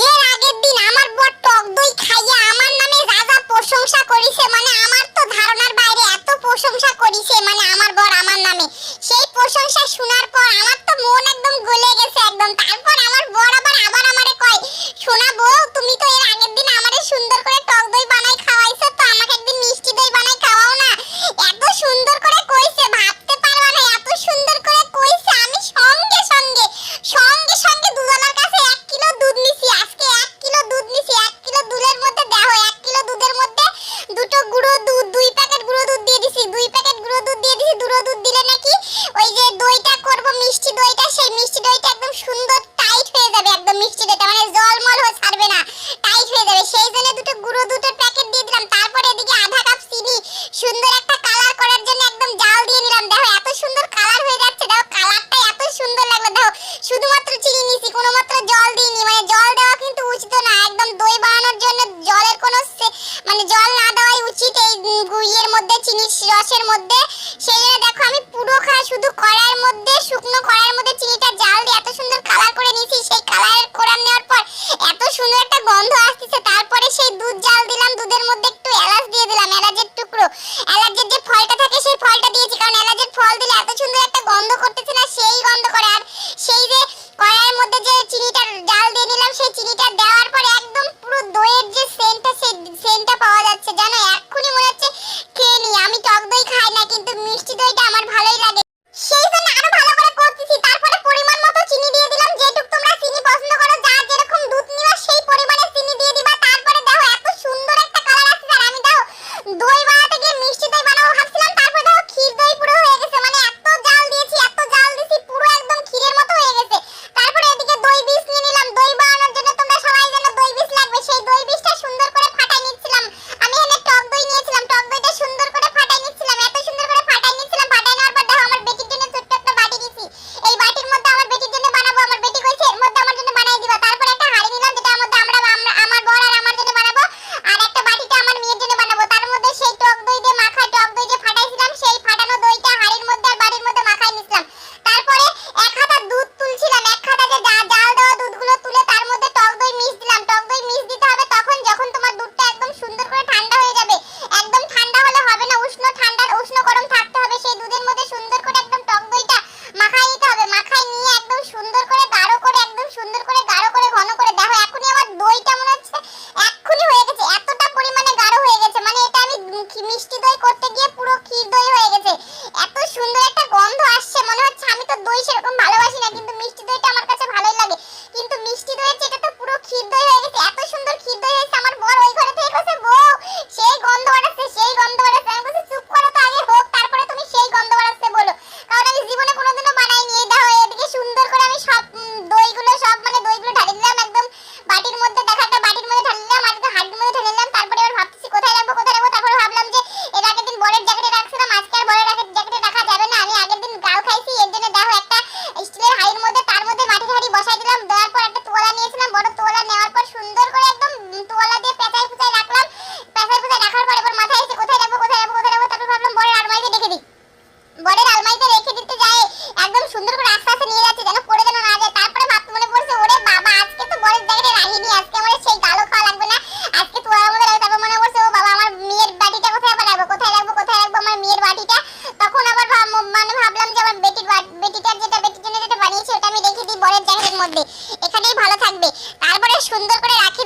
এর আগের দিন আমার বর টক দই খাইয়া আমার নামে যা যা প্রশংসা করিছে, মানে আমার তো ধারণার বাইরে এত প্রশংসা করিছে, মানে আমার বর আমার নামে। সেই প্রশংসা শোনার পর আমার তো মন একদম গলে গেছে একদম। তারপর আমার বর আবার আমারে কয়, শোনা বউ, তুমি তো এর আগের দিন আমারে সুন্দর করে টক দই বানাই খাওয়াইছো, তো আমাকে একদিন মিষ্টি দই বানাই খাওয়াও না। এত সুন্দর করে কইছে, ভাবতে পারবা না, এত সুন্দর করে কইছে। আমি সঙ্গে সঙ্গে দুজনের কাছে 1 কিলো দুধ নিছি। আজকে 1 কিলো দুধ নিছি। 1 কিলো দুধের মধ্যে দেখো, 1 কিলো দুধের মধ্যে দুটো গুঁড়ো দুধ, 2 প্যাকেট গুঁড়ো দুধ দিয়ে দিছি। 2 প্যাকেট গুঁড়ো দুধ দিয়ে দিছি। গুঁড়ো দুধ দিলে নাকি ওই যে দইটা করব মিষ্টি দইটা, সেই মিষ্টি দইটা একদম সুন্দর টাইট হয়ে যাবে। একদম মিষ্টি দইটা মানে জলমল হয়ে ছাড়বে না, টাইট হয়ে যাবে। সেই জন্য দুটো গুঁড়ো দুধের প্যাকেট দিয়ে দিলাম। তারপরে এদিকে আধা কাপ চিনি সুন্দর একটা কালার করার জন্য একদম জাল দিয়ে নিলাম। দেখো এত সুন্দর কালার হয়ে যাচ্ছে, দেখো কালারটা এত সুন্দর লাগলো। দেখো শুধুমাত্র চিনি নিছি, কোনো মাত্র জল দিইনি। মানে জল দেওয়া কিন্তু উচিত না, একদম দই বানানোর জন্য জলের কোনো মানে জল না দেওয়াই উচিত এই গুইয়ের মধ্যে, চিনির রসের মধ্যে। সেই জন্য দেখো আমি পুরো শুধু কড়াইয়ের মধ্যে, শুকনো কড়াইয়ের মধ্যে চিনিটা জাল দিয়ে এত সুন্দর কালার করে নিয়েছি। সেই কালারের কোরান নেওয়ার পর এত সুন্দর একটা গন্ধ আসতেছে। তারপরে সেই দুধ জাল দিলাম, দুধের মধ্যে একটু এলাচ দিয়ে দিলাম, এলাচের টুকরো, এলাচের যে ফলটা থাকে সেই ফলটা দিয়েছি, কারণ এলাচের ফল দিলে এত সুন্দর একটা গন্ধ করতেছে না, সেই গন্ধ করে। আর সেই যে কড়াইয়ের মধ্যে যে চিনিটা জাল দিয়ে নিলাম, সেই চিনিটা দেওয়ার পরে একদম পুরো দইয়ের যে সেন্টটা, সেই সেন্টটা পাওয়া যাচ্ছে। জানো এক্ষুনি মনে হচ্ছে খেয়ে নি। আমি টক দই খাই না, কিন্তু মিষ্টি দইটা আমার ভালোই লাগে, সেই জন্য আরো ভালো করে করতেছি। তারপরে পরিমাণ মতো চিনি দিয়ে দিলাম, যেটুকু তোমরা চিনি পছন্দ করো, যার যেরকম দুধ নিবা সেই পরিমাণে চিনি দিয়ে দিবা। তারপরে দেখো এত সুন্দর একটা কালার আসছে। আর আমি দেখো দই বানাতে গিয়ে মিষ্টি দই বানাবো ভাবছিলাম, তারপরে দেখো ক্ষীর দই পুরো হয়ে গেছে। মানে এত জাল দিয়েছি, এত জাল দিয়েছি, পুরো একদম ক্ষীরের মতো হয়ে গেছে। তারপরে এদিকে দই বীজ নিয়ে নিলাম। দই বানানোর জন্য তোমরা সবাই জানো দই বীজ লাগবে। সেই দই বীজটা সুন্দর করে ফাটাই নিচ্ছিলাম। আমি এখানে টক দই নিয়েছিলাম, টক দইটা সুন্দর করে ফাটাই নিচ্ছিলাম। এত সুন্দর করে ফাটাই নিচ্ছিলাম। ফাটাই নেওয়ার পর দেখো আমার বেটির জন্য ছোট্ট একটা বাটি নিয়েছি। এই বাটির মধ্যে আমার বেটির জন্য বানাবো। আমার বেটি কইছে এর মধ্যে আমার জন্য বানাই দিবা। তারপর একটা হাঁড়ি নিলাম, যেটার মধ্যে আমার বর আর আমার জন্য বানাবো, আর একটা বাটিতে আমার মেয়ের জন্য বানাবো। তার মধ্যে সেই টক দই দিয়ে মাখা, টক দই যে ফাটাইছিলাম, সেই ফাটানো দইটা হাঁড়ির মধ্যে আর বাটির মধ্যে মাখাই নিছিলাম। তারপরে এক হাতা দুধ তুলছিলাম, এক হাতা যে জাল দেওয়া দুধগুলো তুলে তার মধ্যে টক দই মিক্স দিলাম। টক দই মিক্স দিতে হবে তখন যখন তোমার দুধটা একদম সুন্দর করে ঠান্ডা হয়ে যাবে। একদম ঠান্ডা হলে হবে না, উষ্ণ গরম থাকতে হবে। সেই দুধের মধ্যে সুন্দর করে একদম টক দইটা মাখাই নিতে হবে। মাখাই নিয়ে একদম সুন্দর করে গাঢ় করে, একদম সুন্দর করে গাঢ় করে, ঘন করে। দেখো এখনই আমার দইটা মনে হচ্ছে এক্ষুনি হয়ে গেছে, এতটা পরিমাণে গাঢ় হয়ে গেছে। মানে এটা আমি মিষ্টি দই করতে গিয়ে পুরো ক্ষীর দই হয়ে গেছে। এত সুন্দর একটা গন্ধ আসছে, মনে হচ্ছে, আমি তো দই সেরকম ভালোবাসি না, কিন্তু মিষ্টি দইটা আমার কাছে ভালোই লাগে। কিন্তু মিষ্টি দইয়ের চেয়ে এটা তো পুরো ক্ষীর দই হয়ে গেছে। এত সুন্দর ক্ষীর দই হয়েছে। আমার বর ওই ঘরে থেকে কইছে, বউ সেই গন্ধ বাড়াচ্ছে, সেই গন্ধ বাড়াচ্ছে। আমি বলছি চুপ করো তো, আগে হোক, তারপরে তুমি সেই গন্ধ বাড়াচ্ছে বলো, কারণ আমি জীবনে কোনোদিনও বানাইনি। এই দেখো এদিকে সুন্দর করে আমি সব দইগুলো ঢালি দিলাম একদম বাটির মধ্যে। দেখো একটা বাটির মধ্যে ঢালি দিলাম, আর একটা হাঁড়ির মধ্যে ঢালি দিলাম। তারপরে এবার ভাবতেছি কোথায় রাখবো। তারপরে ভাবলাম যে এর আগের দিন বরের জ্যাকেটে রাখছিলাম, আজকে আর বরের জ্যাকেটে রাখা যাবে না। আমি আগের দিন গাল খাইছি, এর জন্য দেখো একটা স্টিলের হাঁড়ির মধ্যে, তার মধ্যে মাটির হাঁড়ি বসাই দিলাম। দেওয়ার পর একটা তোয়ালা নিয়েছিলাম, বড় তোয়ালা নেওয়ার পর সুন্দর করে একদম তোয়ালা দিয়ে পেঁচাই ফুচাই রাখলাম। পেঁচাই ফুচাই রাখার পর এবার মাথায় এসে কোথায় রাখবো। তারপর ভাবলাম বরের আলমারিতে রেখে দিই। বরের আলমারিতে রেখে দিতে যায় একদম সুন্দর করে আস্তে আস্তে নিয়ে যাচ্ছে, যেন পড়ে যেন না যায়। তারপরে ভাবতে মনে পড়ছে, ওরে বাবা, আজকে তো বরের জ্যাকেটে রাখিনি, আজকে আমার সেই গালও খাওয়া লাগবে না, আজকে তোয়ালার মধ্যে রাখবো। তারপর মনে পড়ছে, ও বাবা, আমার মেয়ের বাটিটা কোথায় রাখবো আমার মেয়ের বাটিটা। তখন আবার ভাবলাম যে আমার বেটিটার বেটির জন্য যেটা বানিয়েছি ওটা আমি রেখে দিই বরের জ্যাকেটের মধ্যে, এখানেই ভালো থাকবে। তারপরে সুন্দর করে রাখি